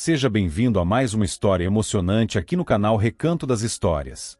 Seja bem-vindo a mais uma história emocionante aqui no canal Recanto das Histórias.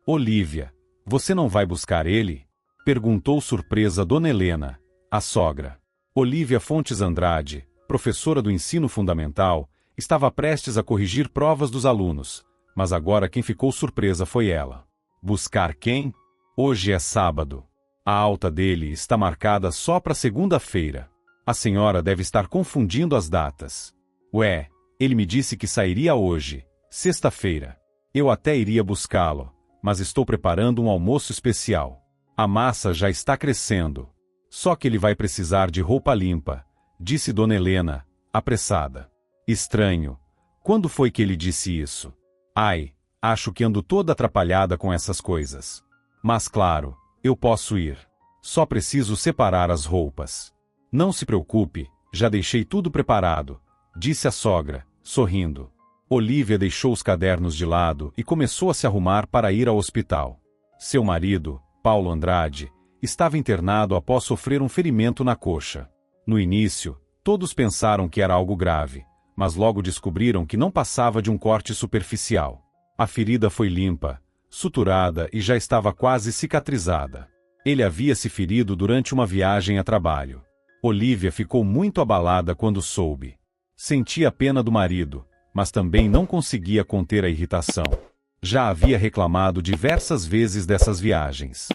Olívia, você não vai buscar ele? Perguntou surpresa Dona Helena, a sogra. Olívia Fontes Andrade, professora do ensino fundamental, estava prestes a corrigir provas dos alunos, mas agora quem ficou surpresa foi ela. Buscar quem? Hoje é sábado. A alta dele está marcada só para segunda-feira. A senhora deve estar confundindo as datas. Ué, ele me disse que sairia hoje, sexta-feira. Eu até iria buscá-lo, mas estou preparando um almoço especial. A massa já está crescendo. Só que ele vai precisar de roupa limpa, disse Dona Helena, apressada. Estranho. Quando foi que ele disse isso? Ai, acho que ando toda atrapalhada com essas coisas. Mas claro, eu posso ir. Só preciso separar as roupas. Não se preocupe, já deixei tudo preparado, disse a sogra, sorrindo. Olívia deixou os cadernos de lado e começou a se arrumar para ir ao hospital. Seu marido, Paulo Andrade, estava internado após sofrer um ferimento na coxa. No início, todos pensaram que era algo grave, mas logo descobriram que não passava de um corte superficial. A ferida foi limpa, suturada e já estava quase cicatrizada. Ele havia se ferido durante uma viagem a trabalho. Olívia ficou muito abalada quando soube. Sentia pena do marido, mas também não conseguia conter a irritação. Já havia reclamado diversas vezes dessas viagens.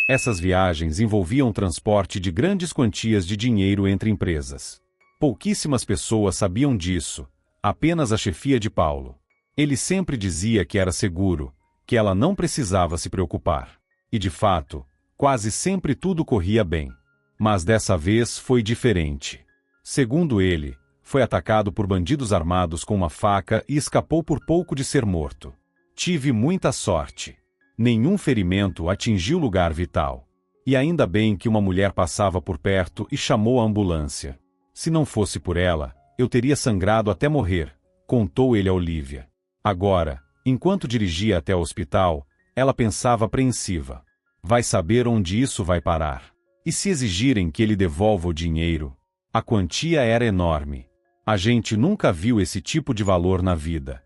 Essas viagens envolviam o transporte de grandes quantias de dinheiro entre empresas. Pouquíssimas pessoas sabiam disso, apenas a chefia de Paulo. Ele sempre dizia que era seguro, que ela não precisava se preocupar. E de fato, quase sempre tudo corria bem. Mas dessa vez foi diferente. Segundo ele, foi atacado por bandidos armados com uma faca e escapou por pouco de ser morto. Tive muita sorte. Nenhum ferimento atingiu lugar vital. E ainda bem que uma mulher passava por perto e chamou a ambulância. Se não fosse por ela, eu teria sangrado até morrer, contou ele a Olívia. Agora, enquanto dirigia até o hospital, ela pensava apreensiva. Vai saber onde isso vai parar. E se exigirem que ele devolva o dinheiro? A quantia era enorme. A gente nunca viu esse tipo de valor na vida.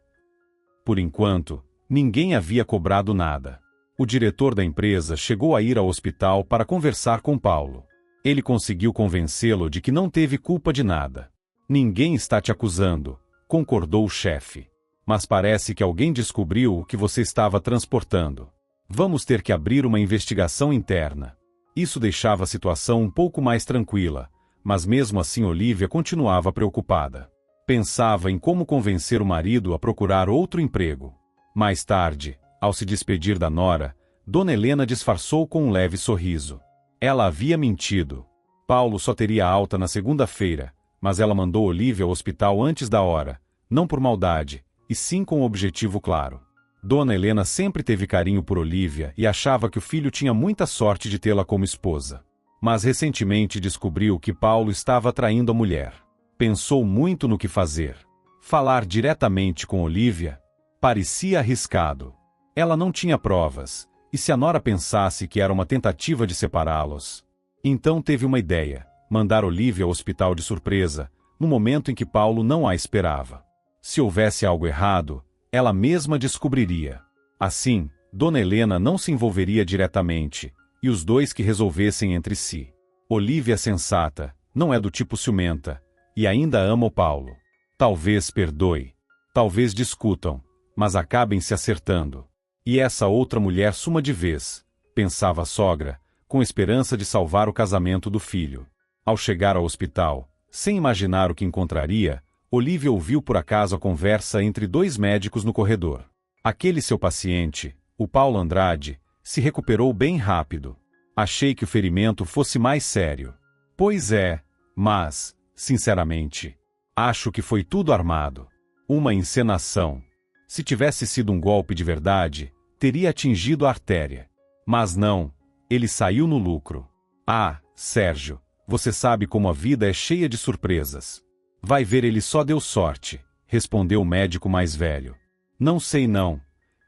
Por enquanto, ninguém havia cobrado nada. O diretor da empresa chegou a ir ao hospital para conversar com Paulo. Ele conseguiu convencê-lo de que não teve culpa de nada. Ninguém está te acusando, concordou o chefe. Mas parece que alguém descobriu o que você estava transportando. Vamos ter que abrir uma investigação interna. Isso deixava a situação um pouco mais tranquila, mas mesmo assim Olívia continuava preocupada. Pensava em como convencer o marido a procurar outro emprego. Mais tarde, ao se despedir da nora, Dona Helena disfarçou com um leve sorriso. Ela havia mentido. Paulo só teria alta na segunda-feira, mas ela mandou Olívia ao hospital antes da hora, não por maldade, e sim com um objetivo claro. Dona Helena sempre teve carinho por Olívia e achava que o filho tinha muita sorte de tê-la como esposa. Mas recentemente descobriu que Paulo estava traindo a mulher. Pensou muito no que fazer. Falar diretamente com Olívia parecia arriscado. Ela não tinha provas, e se a nora pensasse que era uma tentativa de separá-los? Então teve uma ideia: mandar Olívia ao hospital de surpresa, no momento em que Paulo não a esperava. Se houvesse algo errado, ela mesma descobriria. Assim, Dona Helena não se envolveria diretamente, e os dois que resolvessem entre si. Olívia sensata, não é do tipo ciumenta, e ainda ama o Paulo. Talvez perdoe. Talvez discutam, mas acabem se acertando. E essa outra mulher suma de vez, pensava a sogra, com esperança de salvar o casamento do filho. Ao chegar ao hospital, sem imaginar o que encontraria, Olívia ouviu por acaso a conversa entre dois médicos no corredor. Aquele seu paciente, o Paulo Andrade, se recuperou bem rápido. Achei que o ferimento fosse mais sério. Pois é, mas, sinceramente, acho que foi tudo armado. Uma encenação. Se tivesse sido um golpe de verdade, teria atingido a artéria. Mas não, ele saiu no lucro. Ah, Sérgio, você sabe como a vida é cheia de surpresas. Vai ver, ele só deu sorte, respondeu o médico mais velho. Não sei não.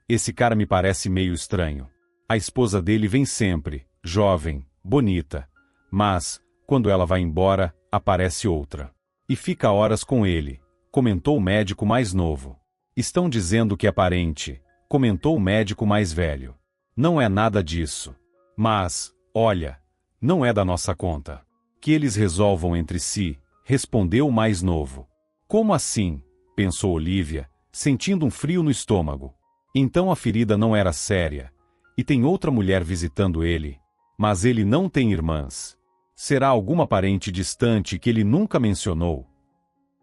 Esse cara me parece meio estranho. A esposa dele vem sempre, jovem, bonita. Mas, quando ela vai embora, aparece outra. E fica horas com ele, comentou o médico mais novo. Estão dizendo que é parente, comentou o médico mais velho. Não é nada disso. Mas, olha, não é da nossa conta. Que eles resolvam entre si, respondeu o mais novo. Como assim? Pensou Olívia, sentindo um frio no estômago. Então a ferida não era séria. E tem outra mulher visitando ele. Mas ele não tem irmãs. Será alguma parente distante que ele nunca mencionou?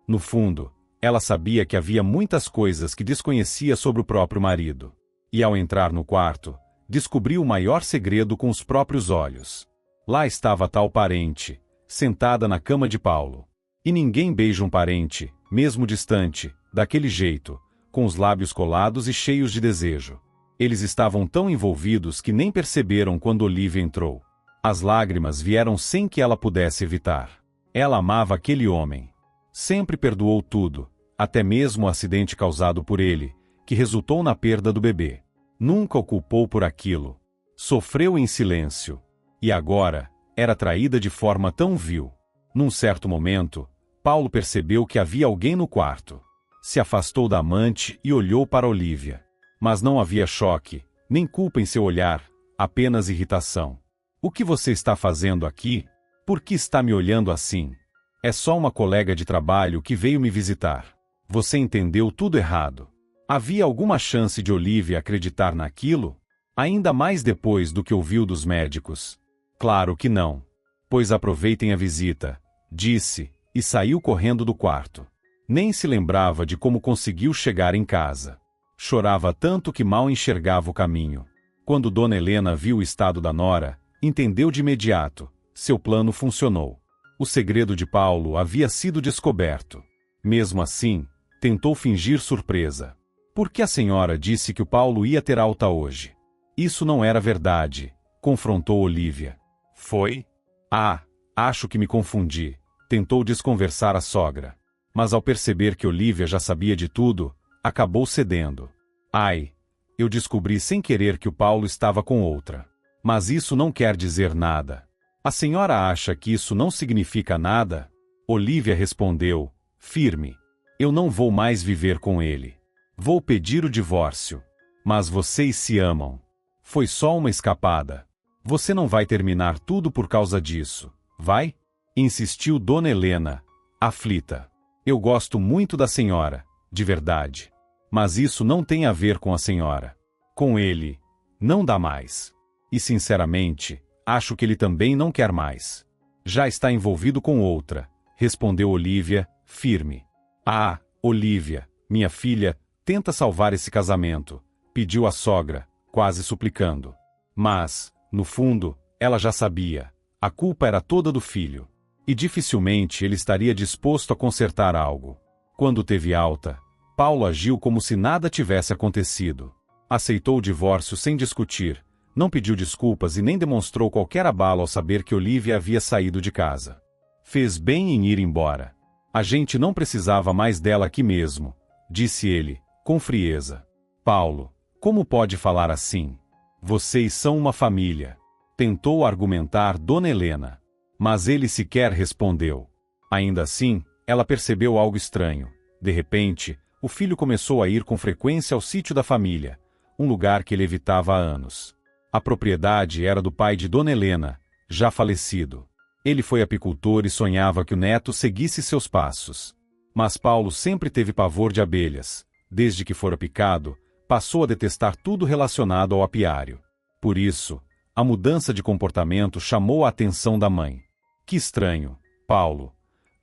No fundo, ela sabia que havia muitas coisas que desconhecia sobre o próprio marido. E ao entrar no quarto, descobriu o maior segredo com os próprios olhos. Lá estava a tal parente, sentada na cama de Paulo. E ninguém beija um parente, mesmo distante, daquele jeito, com os lábios colados e cheios de desejo. Eles estavam tão envolvidos que nem perceberam quando Olívia entrou. As lágrimas vieram sem que ela pudesse evitar. Ela amava aquele homem. Sempre perdoou tudo, até mesmo o acidente causado por ele, que resultou na perda do bebê. Nunca o culpou por aquilo. Sofreu em silêncio. E agora, era traída de forma tão vil. Num certo momento, Paulo percebeu que havia alguém no quarto. Se afastou da amante e olhou para Olívia. Mas não havia choque, nem culpa em seu olhar, apenas irritação. O que você está fazendo aqui? Por que está me olhando assim? É só uma colega de trabalho que veio me visitar. Você entendeu tudo errado. Havia alguma chance de Olívia acreditar naquilo? Ainda mais depois do que ouviu dos médicos. Claro que não. Pois aproveitem a visita, disse, e saiu correndo do quarto. Nem se lembrava de como conseguiu chegar em casa. Chorava tanto que mal enxergava o caminho. Quando Dona Helena viu o estado da nora, entendeu de imediato. Seu plano funcionou. O segredo de Paulo havia sido descoberto. Mesmo assim, tentou fingir surpresa. Por que a senhora disse que o Paulo ia ter alta hoje? Isso não era verdade, confrontou Olívia. Foi? Ah, acho que me confundi. Tentou desconversar a sogra. Mas ao perceber que Olívia já sabia de tudo, acabou cedendo. Ai, eu descobri sem querer que o Paulo estava com outra. Mas isso não quer dizer nada. A senhora acha que isso não significa nada? Olívia respondeu, firme. Eu não vou mais viver com ele. Vou pedir o divórcio. Mas vocês se amam. Foi só uma escapada. Você não vai terminar tudo por causa disso, vai? Insistiu Dona Helena, aflita. Eu gosto muito da senhora, de verdade. Mas isso não tem a ver com a senhora. Com ele, não dá mais. E sinceramente, acho que ele também não quer mais. Já está envolvido com outra, respondeu Olívia, firme. Ah, Olívia, minha filha, tenta salvar esse casamento, pediu a sogra, quase suplicando. Mas, no fundo, ela já sabia. A culpa era toda do filho. E dificilmente ele estaria disposto a consertar algo. Quando teve alta, Paulo agiu como se nada tivesse acontecido. Aceitou o divórcio sem discutir, não pediu desculpas e nem demonstrou qualquer abalo ao saber que Olívia havia saído de casa. Fez bem em ir embora. A gente não precisava mais dela aqui mesmo, disse ele, com frieza. Paulo, como pode falar assim? Vocês são uma família. Tentou argumentar Dona Helena. Mas ele sequer respondeu. Ainda assim, ela percebeu algo estranho. De repente, o filho começou a ir com frequência ao sítio da família, um lugar que ele evitava há anos. A propriedade era do pai de Dona Helena, já falecido. Ele foi apicultor e sonhava que o neto seguisse seus passos. Mas Paulo sempre teve pavor de abelhas. Desde que fora picado, passou a detestar tudo relacionado ao apiário. Por isso, a mudança de comportamento chamou a atenção da mãe. Que estranho, Paulo.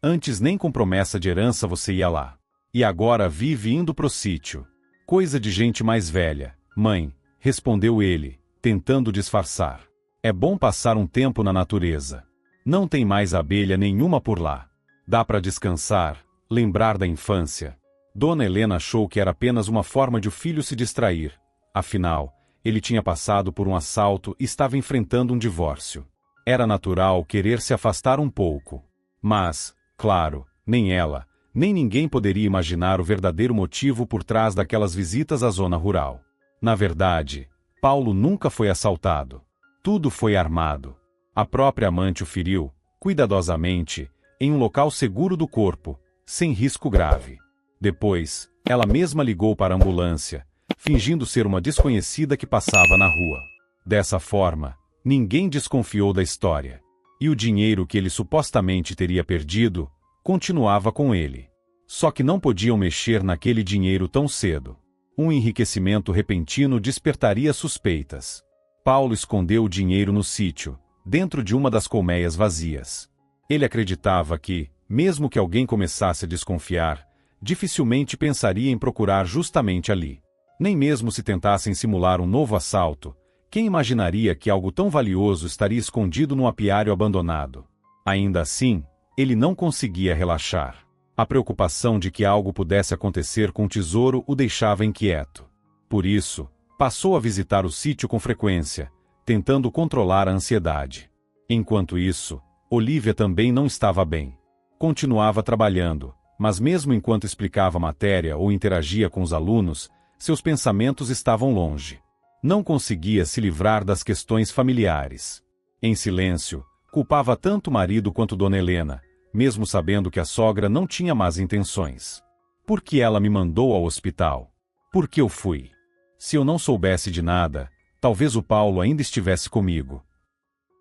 Antes nem com promessa de herança você ia lá. E agora vive indo pro sítio. Coisa de gente mais velha, mãe, respondeu ele, tentando disfarçar. É bom passar um tempo na natureza. Não tem mais abelha nenhuma por lá. Dá para descansar, lembrar da infância. Dona Helena achou que era apenas uma forma de o filho se distrair. Afinal, ele tinha passado por um assalto e estava enfrentando um divórcio. Era natural querer se afastar um pouco. Mas, claro, nem ela, nem ninguém poderia imaginar o verdadeiro motivo por trás daquelas visitas à zona rural. Na verdade, Paulo nunca foi assaltado. Tudo foi armado. A própria amante o feriu, cuidadosamente, em um local seguro do corpo, sem risco grave. Depois, ela mesma ligou para a ambulância, fingindo ser uma desconhecida que passava na rua. Dessa forma, ninguém desconfiou da história. E o dinheiro que ele supostamente teria perdido, continuava com ele. Só que não podiam mexer naquele dinheiro tão cedo. Um enriquecimento repentino despertaria suspeitas. Paulo escondeu o dinheiro no sítio, dentro de uma das colmeias vazias. Ele acreditava que, mesmo que alguém começasse a desconfiar, dificilmente pensaria em procurar justamente ali. Nem mesmo se tentassem simular um novo assalto, quem imaginaria que algo tão valioso estaria escondido num apiário abandonado? Ainda assim, ele não conseguia relaxar. A preocupação de que algo pudesse acontecer com o tesouro o deixava inquieto. Por isso, passou a visitar o sítio com frequência, tentando controlar a ansiedade. Enquanto isso, Olívia também não estava bem. Continuava trabalhando, mas mesmo enquanto explicava a matéria ou interagia com os alunos, seus pensamentos estavam longe. Não conseguia se livrar das questões familiares. Em silêncio, culpava tanto o marido quanto Dona Helena, mesmo sabendo que a sogra não tinha más intenções. Por que ela me mandou ao hospital? Por que eu fui? Se eu não soubesse de nada, talvez o Paulo ainda estivesse comigo.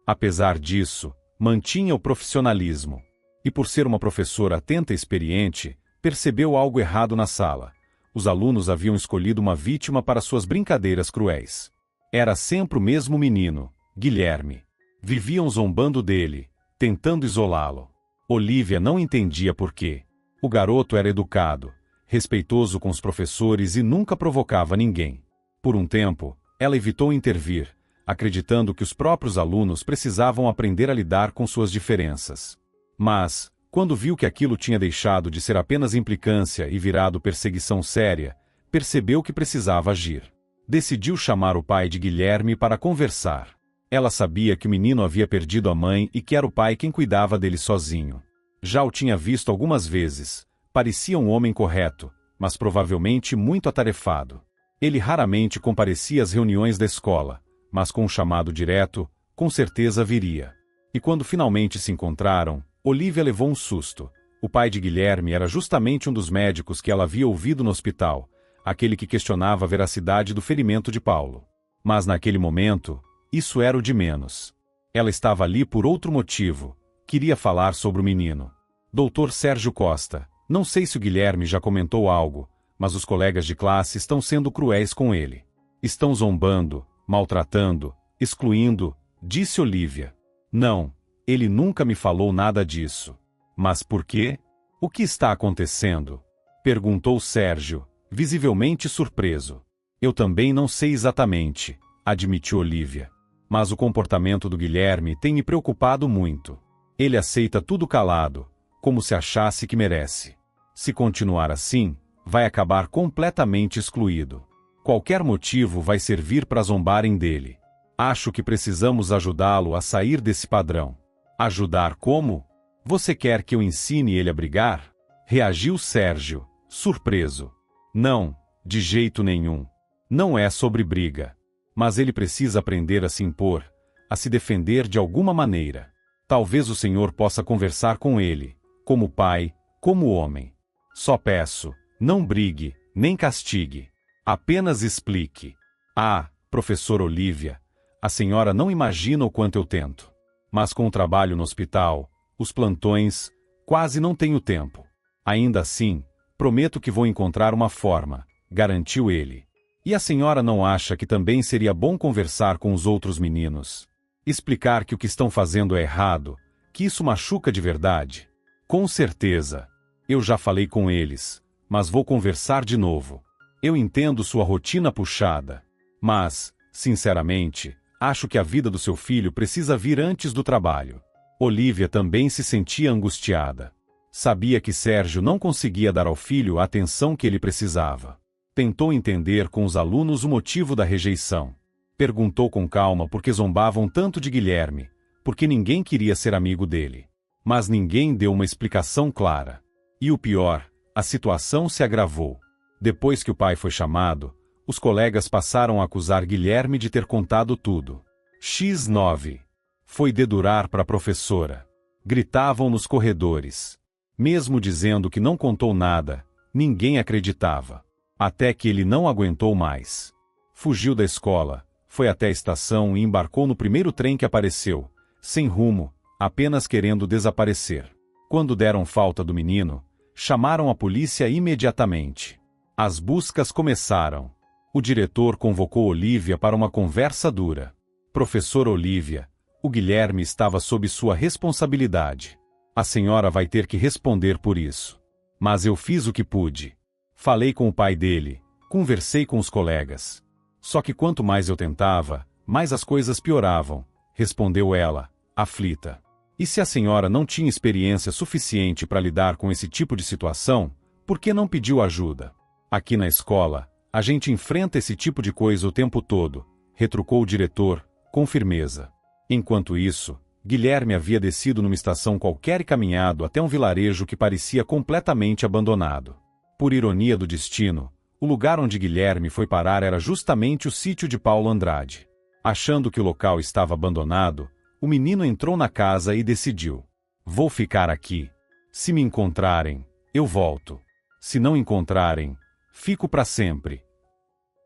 Apesar disso, mantinha o profissionalismo. E por ser uma professora atenta e experiente, percebeu algo errado na sala. Os alunos haviam escolhido uma vítima para suas brincadeiras cruéis. Era sempre o mesmo menino, Guilherme. Viviam zombando dele, tentando isolá-lo. Olívia não entendia por quê. O garoto era educado, respeitoso com os professores e nunca provocava ninguém. Por um tempo, ela evitou intervir, acreditando que os próprios alunos precisavam aprender a lidar com suas diferenças. Mas, quando viu que aquilo tinha deixado de ser apenas implicância e virado perseguição séria, percebeu que precisava agir. Decidiu chamar o pai de Guilherme para conversar. Ela sabia que o menino havia perdido a mãe e que era o pai quem cuidava dele sozinho. Já o tinha visto algumas vezes. Parecia um homem correto, mas provavelmente muito atarefado. Ele raramente comparecia às reuniões da escola, mas com um chamado direto, com certeza viria. E quando finalmente se encontraram, Olívia levou um susto. O pai de Guilherme era justamente um dos médicos que ela havia ouvido no hospital, aquele que questionava a veracidade do ferimento de Paulo. Mas naquele momento, isso era o de menos. Ela estava ali por outro motivo. Queria falar sobre o menino. Dr. Sérgio Costa, não sei se o Guilherme já comentou algo, mas os colegas de classe estão sendo cruéis com ele. Estão zombando, maltratando, excluindo, disse Olívia. Não, ele nunca me falou nada disso. Mas por quê? O que está acontecendo? Perguntou Sérgio, visivelmente surpreso. Eu também não sei exatamente, admitiu Olívia. Mas o comportamento do Guilherme tem me preocupado muito. Ele aceita tudo calado, como se achasse que merece. Se continuar assim, vai acabar completamente excluído. Qualquer motivo vai servir para zombarem dele. Acho que precisamos ajudá-lo a sair desse padrão. Ajudar como? Você quer que eu ensine ele a brigar? Reagiu Sérgio, surpreso. Não, de jeito nenhum. Não é sobre briga. Mas ele precisa aprender a se impor, a se defender de alguma maneira. Talvez o senhor possa conversar com ele, como pai, como homem. Só peço, não brigue, nem castigue. Apenas explique. Ah, professora Olívia, a senhora não imagina o quanto eu tento. Mas com o trabalho no hospital, os plantões, quase não tenho tempo. Ainda assim, prometo que vou encontrar uma forma, garantiu ele. E a senhora não acha que também seria bom conversar com os outros meninos? Explicar que o que estão fazendo é errado, que isso machuca de verdade? Com certeza. Eu já falei com eles, mas vou conversar de novo. Eu entendo sua rotina puxada. Mas, sinceramente, acho que a vida do seu filho precisa vir antes do trabalho. Olívia também se sentia angustiada. Sabia que Sérgio não conseguia dar ao filho a atenção que ele precisava. Tentou entender com os alunos o motivo da rejeição. Perguntou com calma por que zombavam tanto de Guilherme, porque ninguém queria ser amigo dele. Mas ninguém deu uma explicação clara. E o pior, a situação se agravou. Depois que o pai foi chamado, os colegas passaram a acusar Guilherme de ter contado tudo. X9. Foi dedurar para a professora. Gritavam nos corredores. Mesmo dizendo que não contou nada, Ninguém acreditava. Até que ele não aguentou mais. Fugiu da escola, foi até a estação e embarcou no primeiro trem que apareceu, sem rumo, apenas querendo desaparecer. Quando deram falta do menino, chamaram a polícia imediatamente. As buscas começaram. O diretor convocou Olivia para uma conversa dura. Professor Olivia, o Guilherme estava sob sua responsabilidade. A senhora vai ter que responder por isso. Mas eu fiz o que pude. Falei com o pai dele, conversei com os colegas. Só que quanto mais eu tentava, mais as coisas pioravam, respondeu ela, aflita. E se a senhora não tinha experiência suficiente para lidar com esse tipo de situação, por que não pediu ajuda? Aqui na escola, a gente enfrenta esse tipo de coisa o tempo todo, retrucou o diretor, com firmeza. Enquanto isso, Guilherme havia descido numa estação qualquer e caminhado até um vilarejo que parecia completamente abandonado. Por ironia do destino, o lugar onde Guilherme foi parar era justamente o sítio de Paulo Andrade. Achando que o local estava abandonado, o menino entrou na casa e decidiu: vou ficar aqui. Se me encontrarem, eu volto. Se não encontrarem, fico para sempre.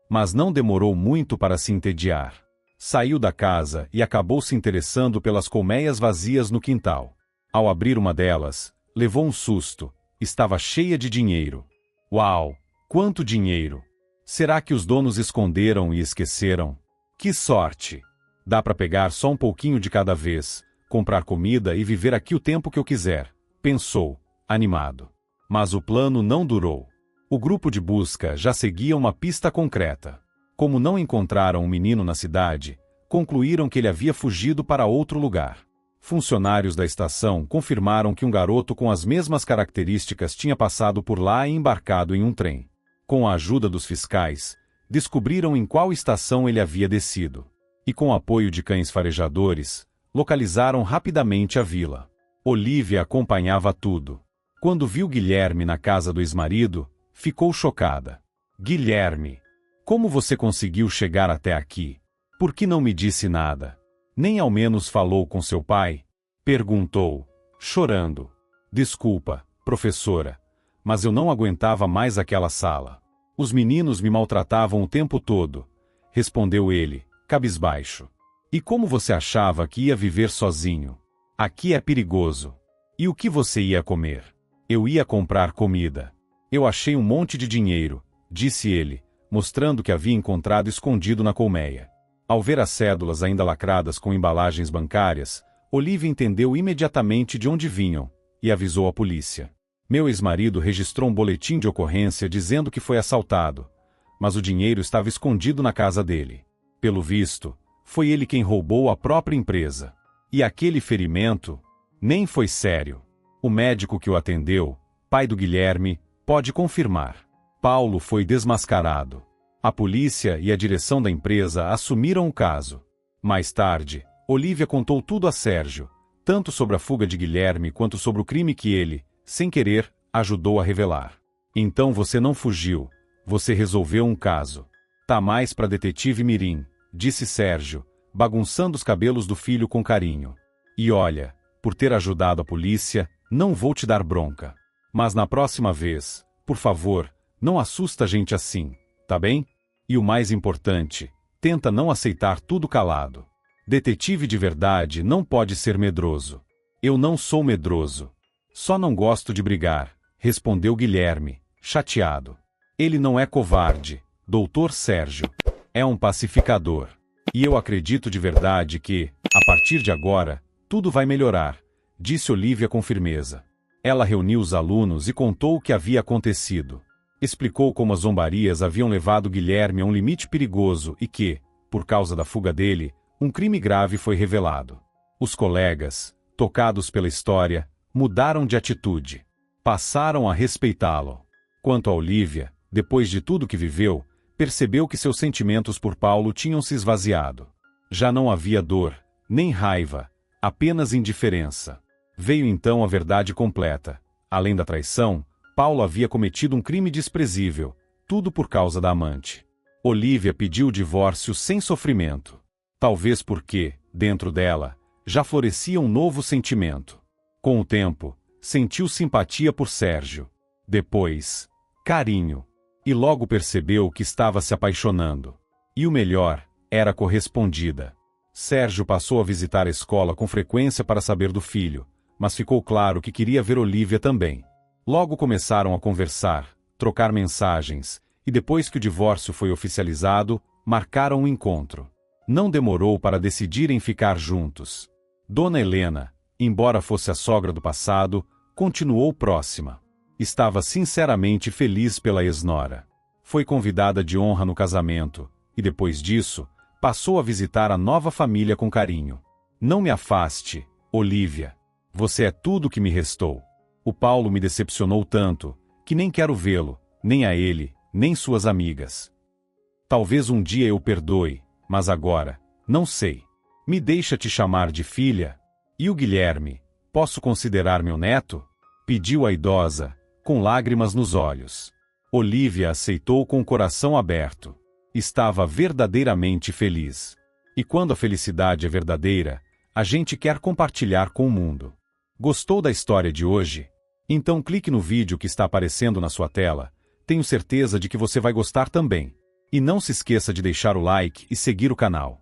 Mas não demorou muito para se entediar. Saiu da casa e acabou se interessando pelas colmeias vazias no quintal. Ao abrir uma delas, levou um susto. Estava cheia de dinheiro. Uau! Quanto dinheiro! Será que os donos esconderam e esqueceram? Que sorte! Dá para pegar só um pouquinho de cada vez, comprar comida e viver aqui o tempo que eu quiser, pensou, animado. Mas o plano não durou. O grupo de busca já seguia uma pista concreta. Como não encontraram o menino na cidade, concluíram que ele havia fugido para outro lugar. Funcionários da estação confirmaram que um garoto com as mesmas características tinha passado por lá e embarcado em um trem. Com a ajuda dos fiscais, descobriram em qual estação ele havia descido. E com o apoio de cães farejadores, localizaram rapidamente a vila. Olivia acompanhava tudo. Quando viu Guilherme na casa do ex-marido, ficou chocada. Guilherme, como você conseguiu chegar até aqui? Por que não me disse nada? Nem ao menos falou com seu pai? Perguntou, chorando. Desculpa, professora, mas eu não aguentava mais aquela sala. Os meninos me maltratavam o tempo todo, respondeu ele, cabisbaixo. E como você achava que ia viver sozinho? Aqui é perigoso. E o que você ia comer? Eu ia comprar comida. Eu achei um monte de dinheiro, disse ele, mostrando que havia encontrado escondido na colmeia. Ao ver as cédulas ainda lacradas com embalagens bancárias, Olivia entendeu imediatamente de onde vinham, e avisou a polícia. Meu ex-marido registrou um boletim de ocorrência dizendo que foi assaltado, mas o dinheiro estava escondido na casa dele. Pelo visto, foi ele quem roubou a própria empresa. E aquele ferimento nem foi sério. O médico que o atendeu, pai do Guilherme, pode confirmar. Paulo foi desmascarado. A polícia e a direção da empresa assumiram o caso. Mais tarde, Olivia contou tudo a Sérgio, tanto sobre a fuga de Guilherme quanto sobre o crime que ele, sem querer, ajudou a revelar. Então você não fugiu, você resolveu um caso. Tá mais pra detetive mirim, disse Sérgio, bagunçando os cabelos do filho com carinho. E olha, por ter ajudado a polícia, não vou te dar bronca. Mas na próxima vez, por favor, não assusta a gente assim, tá bem? E o mais importante, tenta não aceitar tudo calado. Detetive de verdade não pode ser medroso. Eu não sou medroso. Só não gosto de brigar, respondeu Guilherme, chateado. Ele não é covarde, doutor Sérgio. É um pacificador. E eu acredito de verdade que, a partir de agora, tudo vai melhorar, disse Olivia com firmeza. Ela reuniu os alunos e contou o que havia acontecido. Explicou como as zombarias haviam levado Guilherme a um limite perigoso e que, por causa da fuga dele, um crime grave foi revelado. Os colegas, tocados pela história, mudaram de atitude. Passaram a respeitá-lo. Quanto a Olivia, depois de tudo que viveu, percebeu que seus sentimentos por Paulo tinham se esvaziado. Já não havia dor, nem raiva, apenas indiferença. Veio então a verdade completa. Além da traição, Paulo havia cometido um crime desprezível, tudo por causa da amante. Olivia pediu o divórcio sem sofrimento. Talvez porque, dentro dela, já florescia um novo sentimento. Com o tempo, sentiu simpatia por Sérgio. Depois, carinho. E logo percebeu que estava se apaixonando. E o melhor, era correspondida. Sérgio passou a visitar a escola com frequência para saber do filho, mas ficou claro que queria ver Olívia também. Logo começaram a conversar, trocar mensagens, e depois que o divórcio foi oficializado, marcaram um encontro. Não demorou para decidirem ficar juntos. Dona Helena, embora fosse a sogra do passado, continuou próxima. Estava sinceramente feliz pela ex-nora. Foi convidada de honra no casamento, e depois disso, passou a visitar a nova família com carinho. Não me afaste, Olívia. Você é tudo que me restou. O Paulo me decepcionou tanto, que nem quero vê-lo, nem a ele, nem suas amigas. Talvez um dia eu perdoe, mas agora, não sei. Me deixa te chamar de filha? E o Guilherme, posso considerar meu neto? Pediu a idosa, com lágrimas nos olhos. Olívia aceitou com o coração aberto. Estava verdadeiramente feliz. E quando a felicidade é verdadeira, a gente quer compartilhar com o mundo. Gostou da história de hoje? Então clique no vídeo que está aparecendo na sua tela. Tenho certeza de que você vai gostar também. E não se esqueça de deixar o like e seguir o canal.